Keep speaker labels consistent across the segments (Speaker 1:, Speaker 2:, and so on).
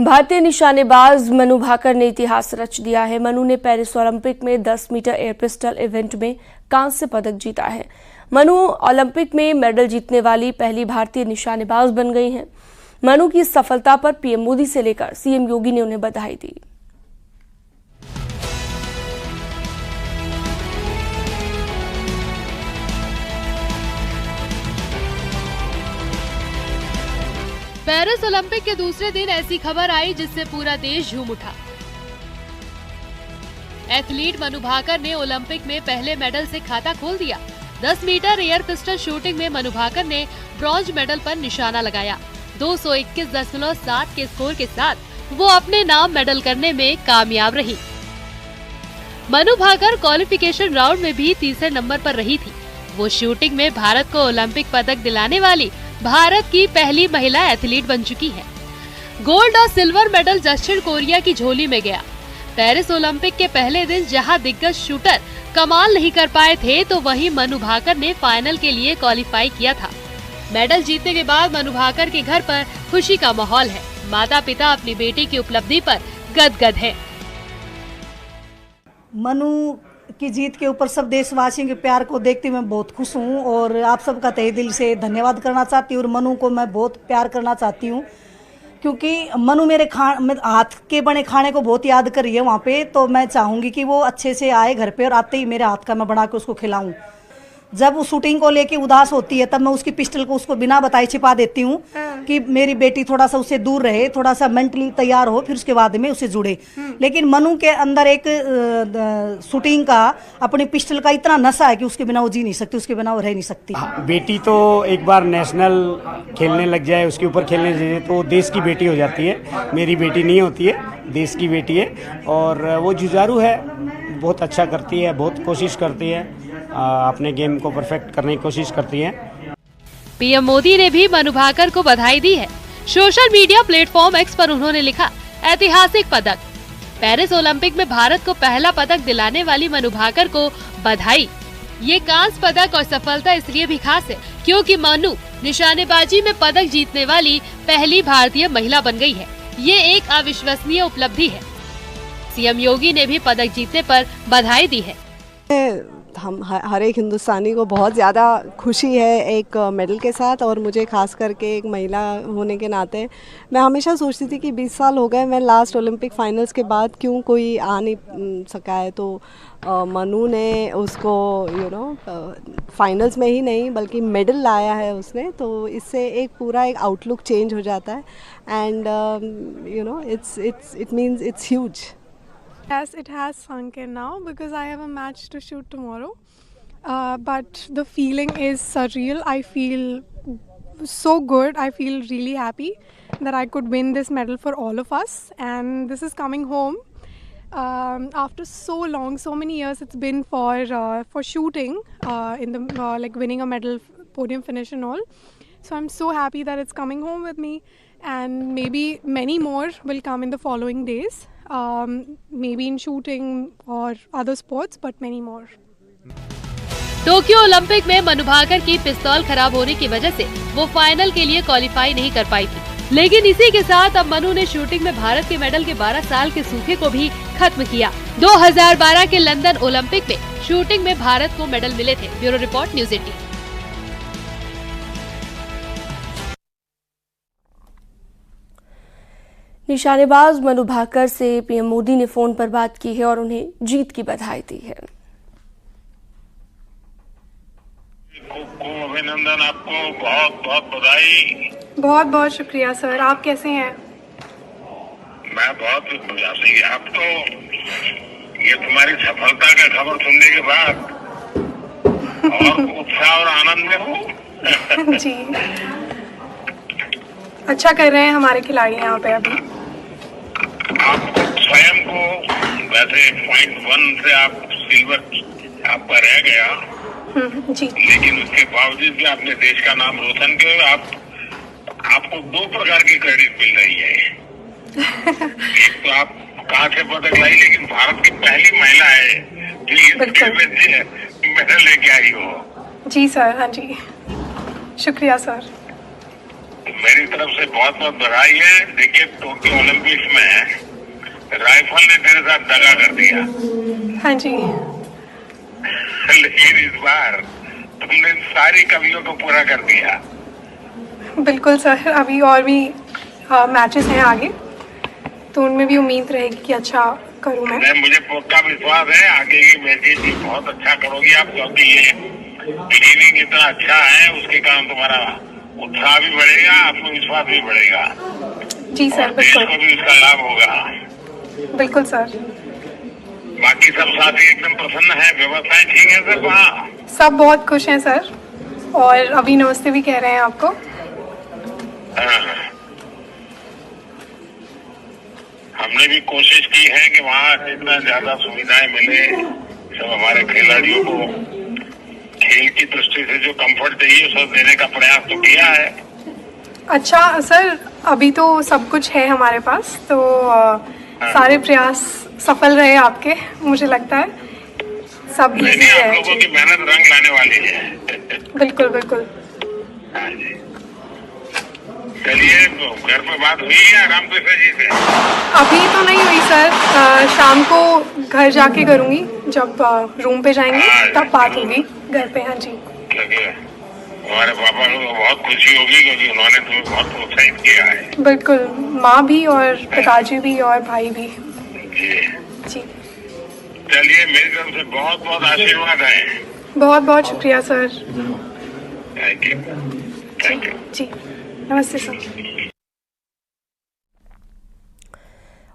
Speaker 1: भारतीय निशानेबाज मनु भाकर ने इतिहास रच दिया है। मनु ने पेरिस ओलंपिक में 10 मीटर एयर पिस्टल इवेंट में कांस्य पदक जीता है। मनु ओलंपिक में मेडल जीतने वाली पहली भारतीय निशानेबाज बन गई हैं। मनु की सफलता पर पीएम मोदी से लेकर सीएम योगी ने उन्हें बधाई दी।
Speaker 2: पेरिस ओलंपिक के दूसरे दिन ऐसी खबर आई जिससे पूरा देश झूम उठा। एथलीट मनु भाकर ने ओलंपिक में पहले मेडल से खाता खोल दिया। 10 मीटर एयर पिस्टल शूटिंग में मनु भाकर ने ब्रॉन्ज मेडल पर निशाना लगाया। 221.7 के स्कोर के साथ वो अपने नाम मेडल करने में कामयाब रही। मनु भाकर क्वालिफिकेशन राउंड में भी तीसरे नंबर पर रही थी। वो शूटिंग में भारत को ओलंपिक पदक दिलाने वाली भारत की पहली महिला एथलीट बन चुकी है। गोल्ड और सिल्वर मेडल दक्षिण कोरिया की झोली में गया। पेरिस ओलंपिक के पहले दिन जहां दिग्गज शूटर कमाल नहीं कर पाए थे, तो वहीं मनु भाकर ने फाइनल के लिए क्वालिफाई किया था। मेडल जीतने के बाद मनु भाकर के घर पर खुशी का माहौल है। माता पिता अपनी बेटी की उपलब्धि पर गदगद है।
Speaker 3: मनु की जीत के ऊपर सब देशवासियों के प्यार को देखते मैं बहुत खुश हूँ और आप सबका तहे दिल से धन्यवाद करना चाहती हूँ। और मनु को मैं बहुत प्यार करना चाहती हूँ क्योंकि मनु मेरे हाथ के बने खाने को बहुत याद कर रही है वहाँ पे। तो मैं चाहूँगी कि वो अच्छे से आए घर पे और आते ही मेरे हाथ का मैं बना के उसको खिलाऊँ। जब वो शूटिंग को लेके उदास होती है तब मैं उसकी पिस्टल को उसको बिना बताए छिपा देती हूँ कि मेरी बेटी थोड़ा सा उससे दूर रहे, थोड़ा सा मेंटली तैयार हो, फिर उसके बाद में उससे जुड़े। लेकिन मनु के अंदर एक शूटिंग का अपनी पिस्टल का इतना नशा है कि उसके बिना वो जी नहीं सकती, उसके बिना वो रह नहीं सकती।
Speaker 4: बेटी तो एक बार नेशनल खेलने लग जाए, उसके ऊपर खेलने जाए तो देश की बेटी हो जाती है। मेरी बेटी नहीं होती है, देश की बेटी है और वो जुझारू है, बहुत अच्छा करती है, बहुत कोशिश करती है, अपने गेम को परफेक्ट करने की कोशिश करती है।
Speaker 2: पीएम मोदी ने भी मनु भाकर को बधाई दी है। सोशल मीडिया प्लेटफॉर्म एक्स पर उन्होंने लिखा, ऐतिहासिक पदक। पेरिस ओलंपिक में भारत को पहला पदक दिलाने वाली मनु भाकर को बधाई। ये कांस्य पदक और सफलता इसलिए भी खास है क्योंकि मनु निशानेबाजी में पदक जीतने वाली पहली भारतीय महिला बन गई है। ये एक अविश्वसनीय उपलब्धि है। सीएम योगी ने भी पदक जीतने पर बधाई दी है।
Speaker 5: हम हर एक हिंदुस्तानी को बहुत ज़्यादा खुशी है एक मेडल के साथ, और मुझे खास करके एक महिला होने के नाते मैं हमेशा सोचती थी कि 20 साल हो गए मैं लास्ट ओलंपिक फाइनल्स के बाद क्यों कोई आ नहीं सका है। तो मनु ने उसको फाइनल्स में ही नहीं बल्कि मेडल लाया है उसने, तो इससे एक पूरा एक आउटलुक चेंज हो जाता है and it means it's huge.
Speaker 6: Yes, it has sunk in now because I have a match to shoot tomorrow. But the feeling is surreal. I feel so good. I feel really happy that I could win this medal for all of us. And this is coming home after so long, so many years. It's been for shooting in the like winning a medal, podium finish and all. So I'm so happy that it's coming home with me, and maybe many more will come in the following days. Maybe in shooting or other sports, but many more.
Speaker 2: Tokyo Olympic में मनु भाकर की पिस्तौल खराब होने की वजह से वो final के लिए क्वालिफाई नहीं कर पाई थी। लेकिन इसी के साथ अब मनु ने शूटिंग में भारत के मेडल के 12 साल के सूखे को भी खत्म किया। 2012 के लंदन ओलंपिक में शूटिंग में भारत को मेडल मिले थे। Bureau report, news 18।
Speaker 1: निशानेबाज मनु भाकर से पीएम मोदी ने फोन पर बात की है और उन्हें जीत की बधाई दी है।
Speaker 7: अभिनंदन, आपको बहुत बहुत बधाई।
Speaker 6: बहुत बहुत शुक्रिया सर। आप कैसे हैं?
Speaker 7: मैं बहुत बढ़िया से। आप तो ये तुम्हारी सफलता का खबर सुनने के बाद और उत्साह और आनंद में हूँ।
Speaker 6: जी, अच्छा कर रहे हैं हमारे खिलाड़ी यहाँ पे अभी।
Speaker 7: आप स्वयं को वैसे 0.1 से आप सिल्वर आपका रह गया,
Speaker 6: जी,
Speaker 7: लेकिन उसके बावजूद भी आपने देश का नाम रोशन किया। आपको 2 प्रकार की क्रेडिट मिल रही है। एक तो आप कहाँ से पदक लाई, लेकिन भारत की पहली महिला है जो इस खेल में मेडल लेके आई हो।
Speaker 6: जी सर। हाँ जी, शुक्रिया सर।
Speaker 7: मेरी तरफ से बहुत बहुत बधाई है। देखिए, टोक्यो ओलंपिक्स में राइफल ने तेरे साथ दगा कर दिया।
Speaker 6: हाँ जी।
Speaker 7: लेकिन इस बार तुमने सारी कमियों को पूरा कर दिया।
Speaker 6: बिल्कुल सर, अभी और भी मैचेस हैं आगे, तो उनमें भी उम्मीद रहेगी कि अच्छा करूँ मैं।
Speaker 7: मुझे पक्का विश्वास है आगे की मैचेस भी बहुत अच्छा करोगी आप, क्योंकि ये बिगिनिंग इतना अच्छा है, उसके कारण तुम्हारा उत्साह भी बढ़ेगा, आत्मविश्वास भी बढ़ेगा।
Speaker 6: जी सर, बिल्कुल।
Speaker 7: देश को भी उसका लाभ होगा।
Speaker 6: बिल्कुल सर।
Speaker 7: बाकी सब साथी एकदम प्रसन्न है, व्यवस्थाएं ठीक है सर वहाँ?
Speaker 6: सब बहुत खुश हैं सर, और अभी नमस्ते भी कह रहे हैं आपको।
Speaker 7: हमने भी कोशिश की है कि वहाँ जितना ज्यादा सुविधाएं मिले सब हमारे खिलाड़ियों को, खेल की दृष्टि से जो कंफर्ट चाहिए सब देने का प्रयास तो किया है।
Speaker 6: अच्छा सर, अभी तो सब कुछ है हमारे पास, तो सारे प्रयास सफल रहे आपके, मुझे लगता है सब इजी है।
Speaker 7: आप लोगों की मेहनत रंग लाने वाली है।
Speaker 6: बिल्कुल बिल्कुल।
Speaker 7: हाँ जी। चलिए, घर पे बात हुई है रामकृष्ण जी से?
Speaker 6: अभी तो नहीं हुई सर, शाम को घर जाके करूँगी, जब रूम पे जाएंगे तब बात होगी घर पे। हाँ जी।
Speaker 7: हमारे पापा को बहुत खुशी होगी क्योंकि उन्होंने तुम्हें बहुत प्रोत्साहित किया है।
Speaker 6: बिल्कुल, माँ भी और पिताजी भी और भाई भी। जी।
Speaker 7: चलिए, मेरी तरफ से बहुत बहुत आशीर्वाद है।
Speaker 6: बहुत बहुत शुक्रिया sir.
Speaker 7: Thank you. Thank you.
Speaker 6: जी, नमस्ते सर।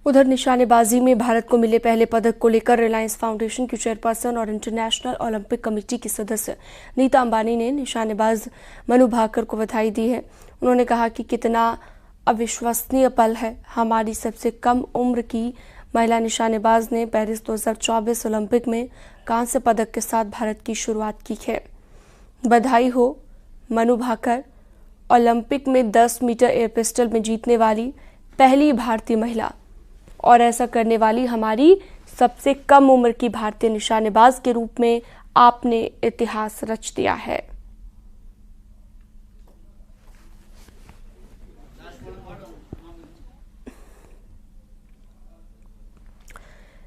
Speaker 1: उधर निशानेबाजी में भारत को मिले पहले पदक को लेकर रिलायंस फाउंडेशन की चेयरपर्सन और इंटरनेशनल ओलंपिक कमेटी की सदस्य नीता अंबानी ने निशानेबाज मनु भाकर को बधाई दी है। उन्होंने कहा कि कितना अविश्वसनीय पल है, हमारी सबसे कम उम्र की महिला निशानेबाज ने पेरिस 2024 ओलंपिक में कांस्य पदक के साथ भारत की शुरुआत की है। बधाई हो मनु भाकर, ओलंपिक में 10 मीटर एयर पिस्टल में जीतने वाली पहली भारतीय महिला और ऐसा करने वाली हमारी सबसे कम उम्र की भारतीय निशानेबाज के रूप में आपने इतिहास रच दिया है।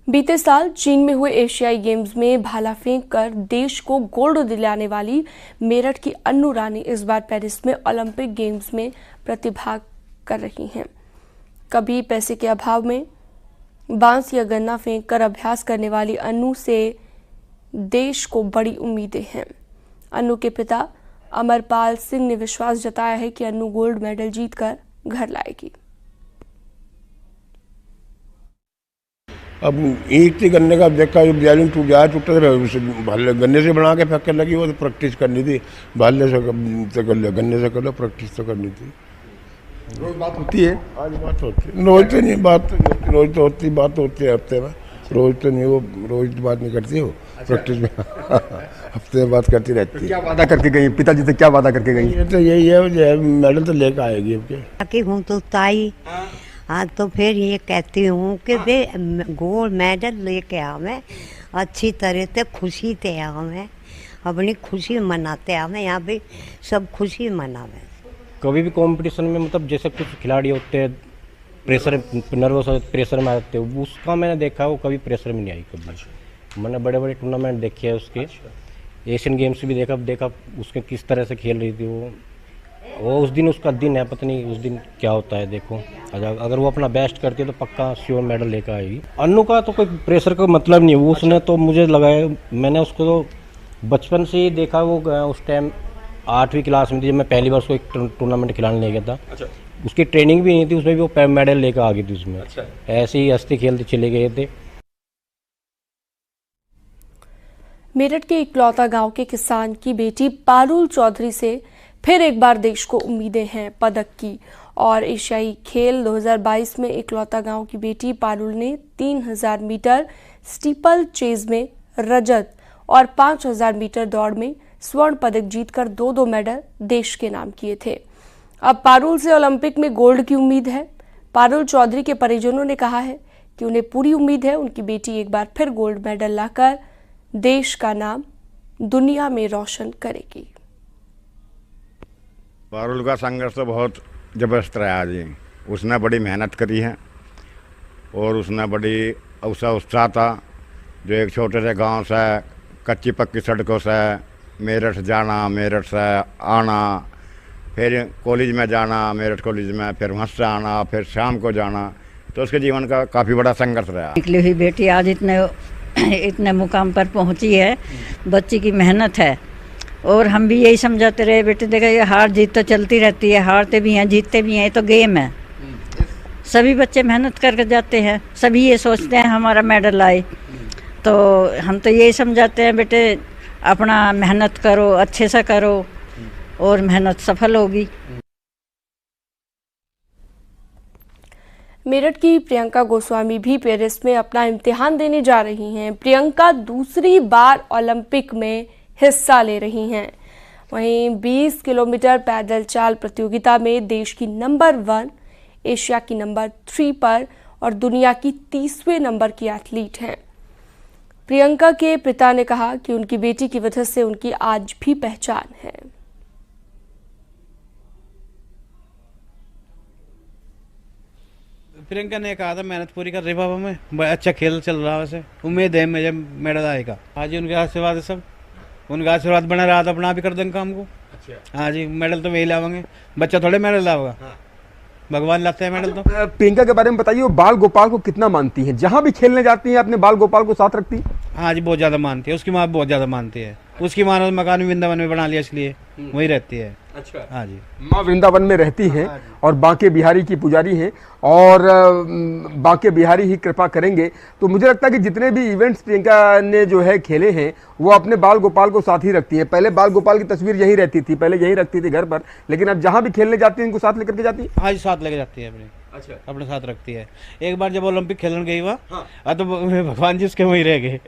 Speaker 1: बीते साल चीन में हुए एशियाई गेम्स में भाला फेंक कर देश को गोल्ड दिलाने वाली मेरठ की अन्नू रानी इस बार पेरिस में ओलंपिक गेम्स में प्रतिभाग कर रही हैं। कभी पैसे के अभाव में बांस या गन्ना फेंक कर अभ्यास करने वाली अन्नू से देश को बड़ी उम्मीदें हैं। अन्नू के पिता अमरपाल सिंह ने विश्वास जताया है कि अन्नू गोल्ड मेडल जीतकर घर लाएगी।
Speaker 8: अब ईंट थी गन्ने का, देखा जब बैलून टूट जाए टूटता रहे, गन्ने से बना के फेंकने लगी। वो तो प्रैक्टिस करनी थी, भाले से कर लो, गन्ने से कर लो, प्रैक्टिस तो करनी थी।
Speaker 9: रोज बात होती है?
Speaker 8: आज बात होती है, रोज तो नहीं बात, रोज तो होती बात होती है हफ्ते में, रोज तो नहीं, वो रोज बात नहीं करती हो प्रैक्टिस में। हफ्ते में बात करती रहती है।
Speaker 9: क्या वादा करके गई पिताजी से, क्या वादा करके गई?
Speaker 8: ये तो यही है, मेडल तो लेकर आएगी अब
Speaker 10: हूँ तो ताई। हाँ, तो फिर ये कहती हूँ कि वे गोल्ड मेडल लेके आवे, अच्छी तरह से खुशी से आवे, अपनी खुशी मनाते आवे, यहाँ भी सब खुशी मनावे।
Speaker 11: कभी भी कंपटीशन में मतलब जैसे कुछ खिलाड़ी होते हैं प्रेशर, नर्वस होते, प्रेशर में आते हैं, उसका मैंने देखा वो कभी प्रेशर में नहीं आई कभी। मैंने बड़े बड़े टूर्नामेंट देखे हैं उसके, एशियन गेम्स भी देखा उसके किस तरह से खेल रही थी वो उस दिन उसका दिन है, पता नहीं उस दिन क्या होता है। देखो अगर वो अपना बेस्ट करती है तो पक्का श्योर मेडल लेकर आएगी। अन्नू का तो कोई प्रेशर का मतलब नहीं है, वो उसने तो मुझे लगाया, मैंने उसको तो बचपन से ही देखा। वो उस टाइम 8वीं क्लास में थी जब मैं पहली बार उसको एक टूर्नामेंट खिलाने ले गया था। अच्छा। उसकी ट्रेनिंग भी नहीं थी, उसमें भी वो मेडल लेकर आ गई थी उसमें। अच्छा। ऐसे ही हंसते खेलते चले गए थे।
Speaker 1: मेरठ के इकलौता गांव के किसान की बेटी पारुल चौधरी से फिर एक बार देश को उम्मीदें हैं पदक की। और एशियाई खेल 2022 में इकलौता गांव की बेटी पारुल ने 3000 मीटर स्टीपल चेज में रजत और 5000 मीटर दौड़ में स्वर्ण पदक जीतकर 2 मेडल देश के नाम किए थे। अब पारुल से ओलंपिक में गोल्ड की उम्मीद है। पारुल चौधरी के परिजनों ने कहा है कि उन्हें पूरी उम्मीद है उनकी बेटी एक बार फिर गोल्ड मेडल लाकर देश का नाम दुनिया में रोशन करेगी।
Speaker 12: पारुल का संघर्ष तो बहुत
Speaker 9: ज़बरदस्त रहा जी। उसने बड़ी मेहनत करी है और उसने बड़ी उत्साह था। जो एक छोटे से गांव से कच्ची पक्की सड़कों से मेरठ जाना, मेरठ से आना, फिर कॉलेज में जाना, मेरठ कॉलेज में, फिर वहाँ से आना, फिर शाम को जाना, तो उसके जीवन का काफ़ी बड़ा संघर्ष रहा।
Speaker 12: निकली हुई बेटी आज इतने मुकाम पर पहुंची है, बच्ची की मेहनत है। और हम भी यही समझाते रहे, बेटे देखा ये हार जीत तो चलती रहती है, हारते भी हैं जीतते भी हैं, ये तो गेम है। सभी बच्चे मेहनत करके जाते हैं, सभी ये सोचते हैं हमारा मेडल आए। तो हम तो यही समझाते हैं बेटे अपना मेहनत करो, अच्छे से करो और मेहनत सफल होगी।
Speaker 1: मेरठ की प्रियंका गोस्वामी भी पेरिस में अपना इम्तिहान देने जा रही हैं। प्रियंका दूसरी बार ओलंपिक में हिस्सा ले रही हैं। वहीं 20 किलोमीटर पैदल चाल प्रतियोगिता में देश की नंबर 1, एशिया की नंबर 3 पर और दुनिया की 30वें नंबर की एथलीट हैं। प्रियंका के पिता ने कहा कि उनकी बेटी की वजह से उनकी आज भी पहचान है।
Speaker 13: प्रियंका ने कहा था मेहनत पूरी कर रही बाबा में, बड़ा अच्छा खेल चल रहा है, वैसे उम्मीद है मुझे मेडल आएगा। हाँ जी, उनके आशीर्वाद है सब, उनका आशीर्वाद बना रहा था, अपना भी कर देंगे काम को। अच्छा। हाँ जी, मेडल तो वही लावेंगे, बच्चा थोड़े मेडल लाएगा। हाँ। भगवान लाते हैं मेडल तो।
Speaker 9: प्रियंका के बारे में बताइए, वो बाल गोपाल को कितना मानती है? जहाँ भी खेलने जाती है अपने बाल गोपाल को साथ रखती है?
Speaker 13: हाँ जी, बहुत ज़्यादा मानती है, उसकी माँ बहुत ज़्यादा मानती है। उसकी माँ ने मकान भी वृंदावन में बना लिया, इसलिए वही रहती है। अच्छा। हाँ जी,
Speaker 9: माँ वृंदावन में रहती हैं और बांके बिहारी की पुजारी हैं और बांके बिहारी ही कृपा करेंगे। तो मुझे लगता है कि जितने भी इवेंट्स प्रियंका ने जो है खेले हैं वो अपने बाल गोपाल को साथ ही रखती है। पहले बाल गोपाल की तस्वीर यहीं रहती थी, पहले यहीं रखती थी घर पर, लेकिन अब जहाँ भी खेलने जाती है इनको साथ लेकर के जाती है।
Speaker 13: हाँ जी, साथ लेके जाती है अपने। अच्छा। अपने साथ रखती है। एक बार जब ओलंपिक खेलने गई वहाँ, तो भगवान जी उसके वहीं रह गए।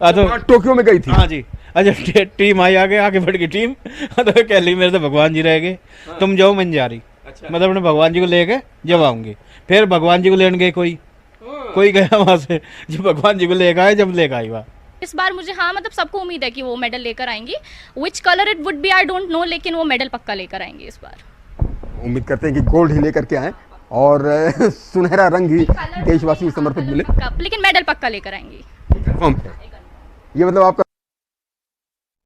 Speaker 13: तो
Speaker 9: टोक्यो में गई थी।
Speaker 13: हाँ जी, अच्छा टीम आई, आगे बढ़ गई टीम, तो कह ली मेरे तो भगवान जी रह गए। हाँ। तुम जाओ, मैं जा रही। अच्छा। मतलब अपने भगवान जी को लेके जब आऊंगी, फिर भगवान जी को लेने गए, कोई गया वहां से, जब भगवान जी को लेकर आए, जब लेकर आई वहाँ।
Speaker 14: इस बार मुझे मतलब सबको उम्मीद है कि वो मेडल लेकर आएंगी। Which colour it would be I don't know, लेकिन वो मेडल पक्का लेकर आएंगी इस बार।
Speaker 9: उम्मीद करते हैं कि गोल्ड ही लेकर के आए और सुनहरा रंग ही देशवासी समर्पित मिले,
Speaker 14: लेकिन मेडल पक्का लेकर आएंगी।
Speaker 9: ये मतलब आपका